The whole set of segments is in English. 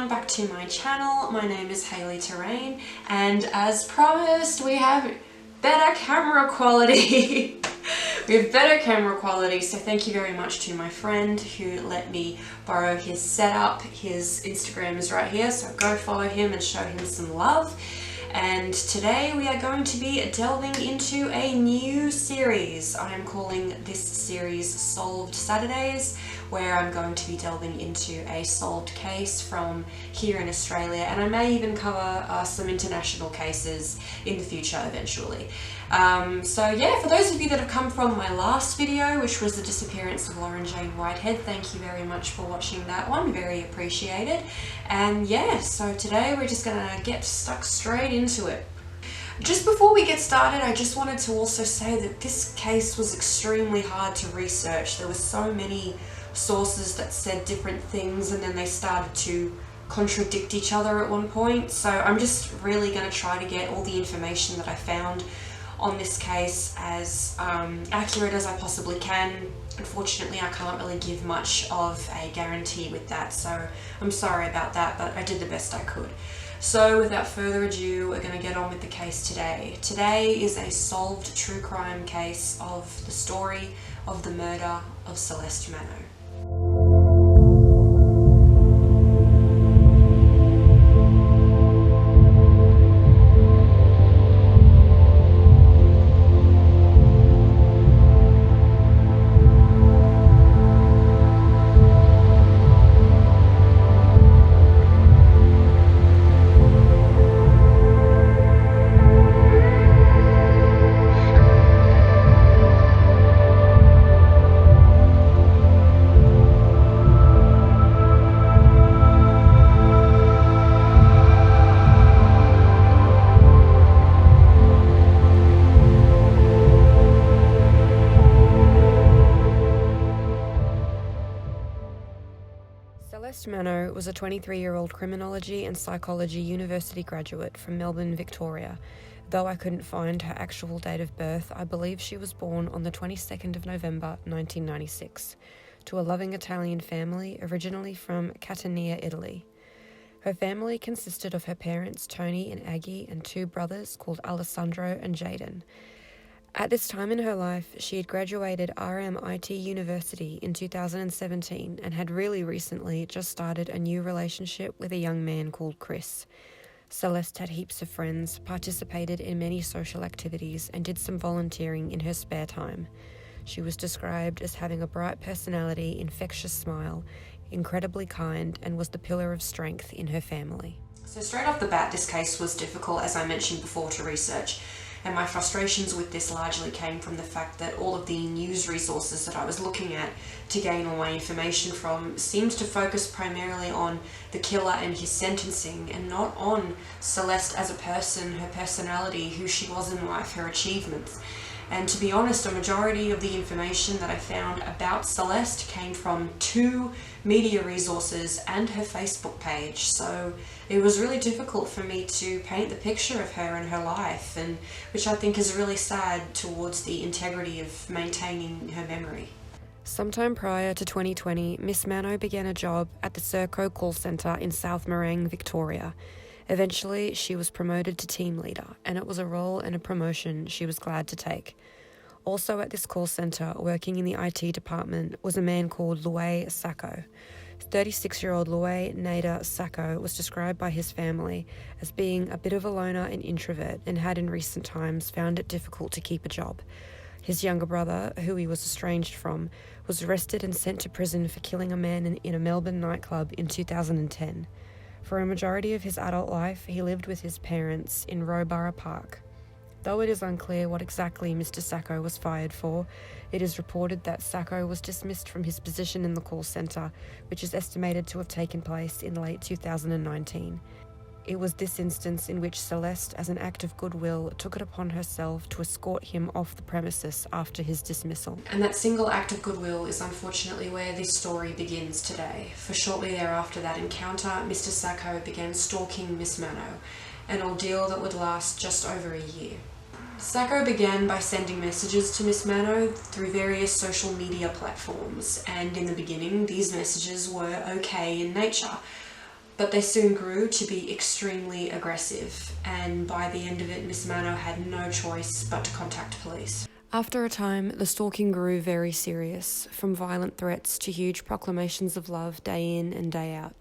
everyone back to my channel. My name is Hayley Terrain, and as promised we have better camera quality. We have better camera quality, so thank you very much to my friend who let me borrow his setup. His Instagram is right here, so go follow him and show him some love. And today we are going to be delving into a new series. I am calling this series Solved Saturdays, where I'm going to be delving into a solved case from here in Australia, and I may even cover some international cases in the future eventually. So yeah, for those of you that have come from my last video, which was the disappearance of Lauren Jane Whitehead, thank you very much for watching that one, very appreciated. And yeah, so today we're just gonna get stuck straight into it. Just before we get started, I just wanted to also say that this case was extremely hard to research. There were so many sources that said different things, and then they started to contradict each other at one point. So I'm just really going to try to get all the information that I found on this case as accurate as I possibly can. Unfortunately, I can't really give much of a guarantee with that, so I'm sorry about that, but I did the best I could. So without further ado, we're going to get on with the case today. Today is a solved true crime case of the story of the murder of Celeste Manno. Celeste Manno was a 23-year-old criminology and psychology university graduate from Melbourne, Victoria. Though I couldn't find her actual date of birth, I believe she was born on the 22nd of November 1996 to a loving Italian family originally from Catania, Italy. Her family consisted of her parents Tony and Aggie and two brothers called Alessandro and Jaden. At this time in her life, she had graduated RMIT University in 2017 and had really recently just started a new relationship with a young man called Chris. Celeste had heaps of friends, participated in many social activities, and did some volunteering in her spare time. She was described as having a bright personality, infectious smile, incredibly kind, and was the pillar of strength in her family. So straight off the bat, this case was difficult, as I mentioned before, to research. And my frustrations with this largely came from the fact that all of the news resources that I was looking at to gain all my information from seemed to focus primarily on the killer and his sentencing, and not on Celeste as a person, her personality, who she was in life, her achievements. And to be honest, a majority of the information that I found about Celeste came from two media resources and her Facebook page. So it was really difficult for me to paint the picture of her and her life, and which I think is really sad towards the integrity of maintaining her memory. Sometime prior to 2020, Miss Manno began a job at the Serco call centre in South Morang, Victoria. Eventually, she was promoted to team leader, and it was a role and a promotion she was glad to take. Also at this call centre, working in the IT department, was a man called Louis Sacco. 36-year-old Louis Nader Sacco was described by his family as being a bit of a loner and introvert, and had in recent times found it difficult to keep a job. His younger brother, who he was estranged from, was arrested and sent to prison for killing a man in a Melbourne nightclub in 2010. For a majority of his adult life, he lived with his parents in Rowborough Park. Though it is unclear what exactly Mr. Sacco was fired for, it is reported that Sacco was dismissed from his position in the call centre, which is estimated to have taken place in late 2019. It was this instance in which Celeste, as an act of goodwill, took it upon herself to escort him off the premises after his dismissal. And that single act of goodwill is unfortunately where this story begins today. For shortly thereafter that encounter, Mr. Sacco began stalking Miss Manno, an ordeal that would last just over a year. Sacco began by sending messages to Miss Manno through various social media platforms, and in the beginning these messages were okay in nature. But they soon grew to be extremely aggressive, and by the end of it, Miss Manno had no choice but to contact police. After a time, the stalking grew very serious, from violent threats to huge proclamations of love day in and day out.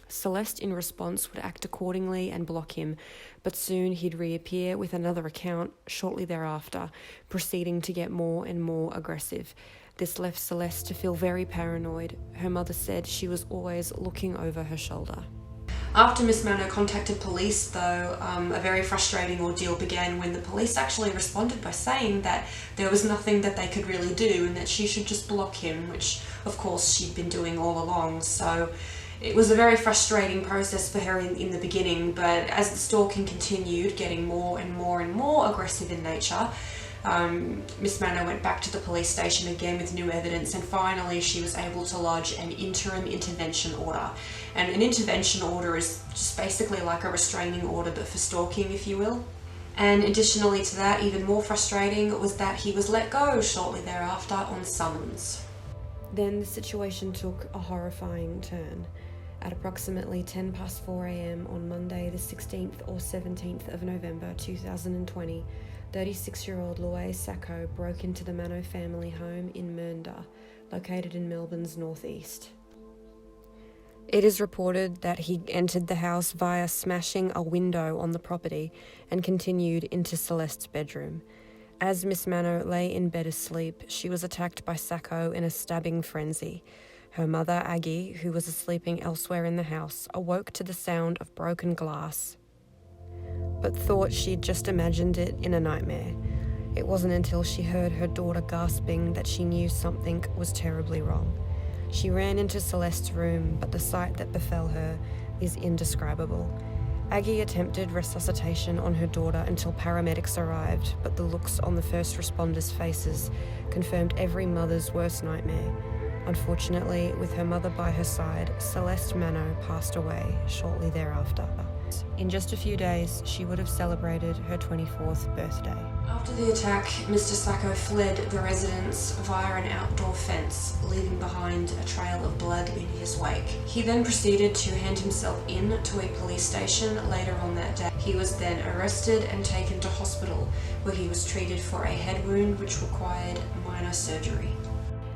Celeste, in response, would act accordingly and block him, but soon he'd reappear with another account shortly thereafter, proceeding to get more and more aggressive. This left Celeste to feel very paranoid. Her mother said she was always looking over her shoulder. After Miss Manno contacted police, though, a very frustrating ordeal began when the police actually responded by saying that there was nothing that they could really do and that she should just block him, which of course she'd been doing all along. So it was a very frustrating process for her in the beginning, but as the stalking continued, getting more and more and more aggressive in nature, Miss Manno went back to the police station again with new evidence, and finally she was able to lodge an interim intervention order. And an intervention order is just basically like a restraining order, but for stalking, if you will. And additionally to that, even more frustrating was that he was let go shortly thereafter on summons. Then the situation took a horrifying turn. At approximately 4 a.m. on Monday the 16th or 17th of November 2020, 36-year-old Louise Sacco broke into the Manno family home in Mernda, located in Melbourne's northeast. It is reported that he entered the house via smashing a window on the property and continued into Celeste's bedroom. As Miss Manno lay in bed asleep, she was attacked by Sacco in a stabbing frenzy. Her mother, Aggie, who was sleeping elsewhere in the house, awoke to the sound of broken glass, but thought she'd just imagined it in a nightmare. It wasn't until she heard her daughter gasping that she knew something was terribly wrong. She ran into Celeste's room, but the sight that befell her is indescribable. Aggie attempted resuscitation on her daughter until paramedics arrived, but the looks on the first responders' faces confirmed every mother's worst nightmare. Unfortunately, with her mother by her side, Celeste Manno passed away shortly thereafter. In just a few days, she would have celebrated her 24th birthday. After the attack, Mr. Sacco fled the residence via an outdoor fence, leaving behind a trail of blood in his wake. He then proceeded to hand himself in to a police station later on that day. He was then arrested and taken to hospital, where he was treated for a head wound which required minor surgery.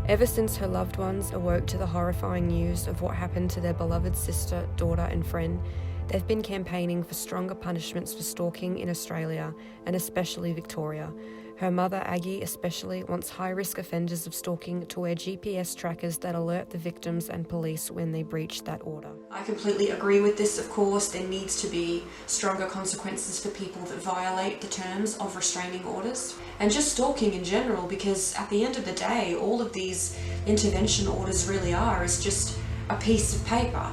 Ever since her loved ones awoke to the horrifying news of what happened to their beloved sister, daughter and friend, they've been campaigning for stronger punishments for stalking in Australia, and especially Victoria. Her mother, Aggie, especially wants high-risk offenders of stalking to wear GPS trackers that alert the victims and police when they breach that order. I completely agree with this, of course. There needs to be stronger consequences for people that violate the terms of restraining orders, and just stalking in general, because at the end of the day, all of these intervention orders really are is just a piece of paper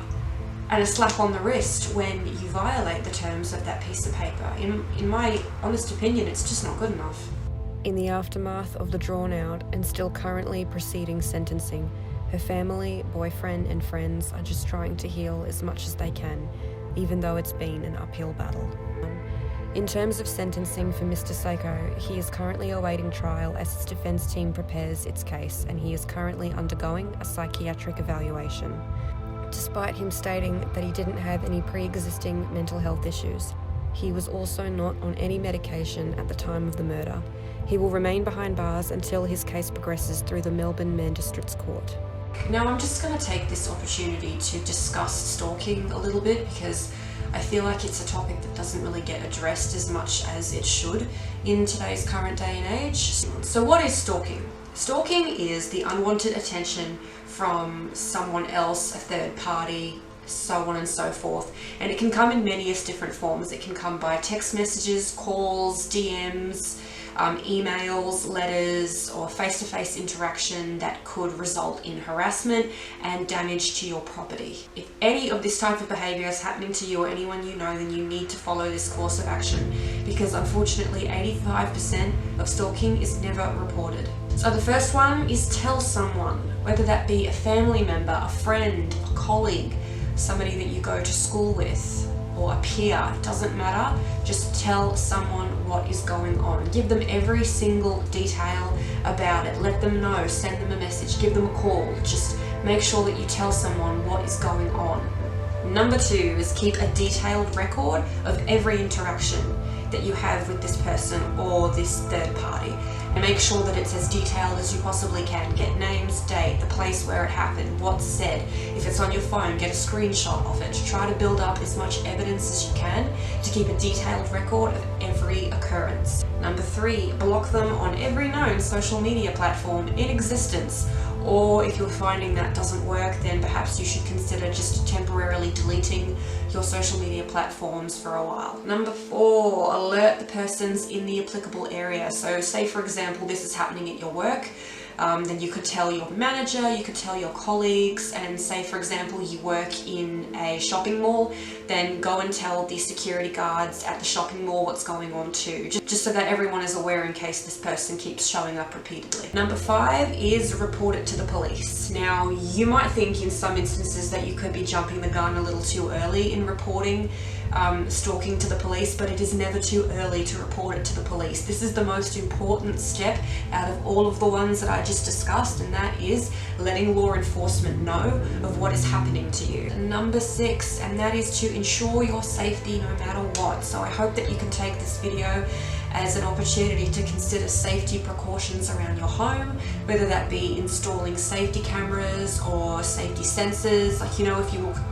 and a slap on the wrist when you violate the terms of that piece of paper. In my honest opinion, it's just not good enough. In the aftermath of the drawn-out and still currently proceeding sentencing, her family, boyfriend and friends are just trying to heal as much as they can, even though it's been an uphill battle. In terms of sentencing for Mr. Sacco, he is currently awaiting trial as his defence team prepares its case, and he is currently undergoing a psychiatric evaluation. Despite him stating that he didn't have any pre-existing mental health issues, he was also not on any medication at the time of the murder. He will remain behind bars until his case progresses through the Melbourne Magistrates Court. Now I'm just going to take this opportunity to discuss stalking a little bit, because I feel like it's a topic that doesn't really get addressed as much as it should in today's current day and age. So what is stalking? Stalking is the unwanted attention from someone else, a third party, so on and so forth. And it can come in many different forms. It can come by text messages, calls, DMs, emails, letters, or face-to-face interaction that could result in harassment and damage to your property. If any of this type of behaviour is happening to you or anyone you know, then you need to follow this course of action, because unfortunately 85% of stalking is never reported. So the first one is tell someone, whether that be a family member, a friend, a colleague, somebody that you go to school with, or a peer, it doesn't matter. Just tell someone what is going on. Give them every single detail about it. Let them know, send them a message, give them a call. Just make sure that you tell someone what is going on. Number 2 is keep a detailed record of every interaction that you have with this person or this third party. And make sure that it's as detailed as you possibly can. Get names, date, the place where it happened, what's said. If it's on your phone, get a screenshot of it. Try to build up as much evidence as you can to keep a detailed record of every occurrence. Number 3, block them on every known social media platform in existence. Or if you're finding that doesn't work, then perhaps you should consider just temporarily deleting your social media platforms for a while. Number 4, alert the persons in the applicable area. So say for example this is happening at your work, then you could tell your manager, you could tell your colleagues, and say for example you work in a shopping mall, then go and tell the security guards at the shopping mall what's going on too, just so that everyone is aware in case this person keeps showing up repeatedly. Number 5 is report it to the police. Now you might think in some instances that you could be jumping the gun a little too early in reporting stalking to the police, but it is never too early to report it to the police. This is the most important step out of all of the ones that I just discussed, and that is letting law enforcement know of what is happening to you. Number 6, and that is to ensure your safety no matter what. So I hope that you can take this video as an opportunity to consider safety precautions around your home, whether that be installing safety cameras or safety sensors, like, you know,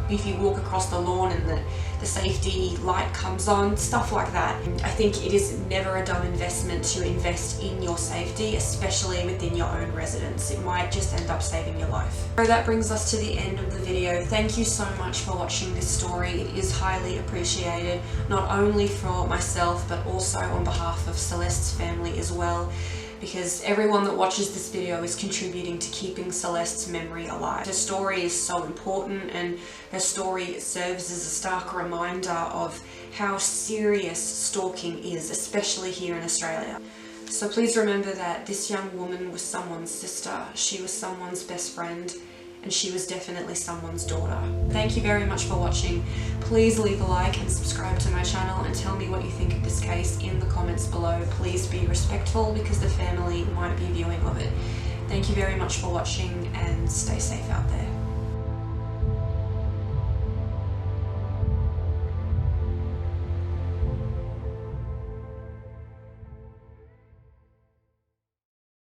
if you walk across the lawn and the safety light comes on, stuff like that. I think it is never a dumb investment to invest in your safety, especially within your own residence. It might just end up saving your life. So that brings us to the end of the video. Thank you so much for watching this story. It is highly appreciated, not only for myself, but also on behalf of Celeste's family as well, because everyone that watches this video is contributing to keeping Celeste's memory alive. Her story is so important, and her story serves as a stark reminder of how serious stalking is, especially here in Australia. So please remember that this young woman was someone's sister, she was someone's best friend, and she was definitely someone's daughter. Thank you very much for watching. Please leave a like and subscribe to my channel, and tell me what you think of this case in the comments below. Please be respectful because the family might be viewing of it. Thank you very much for watching, and stay safe out there.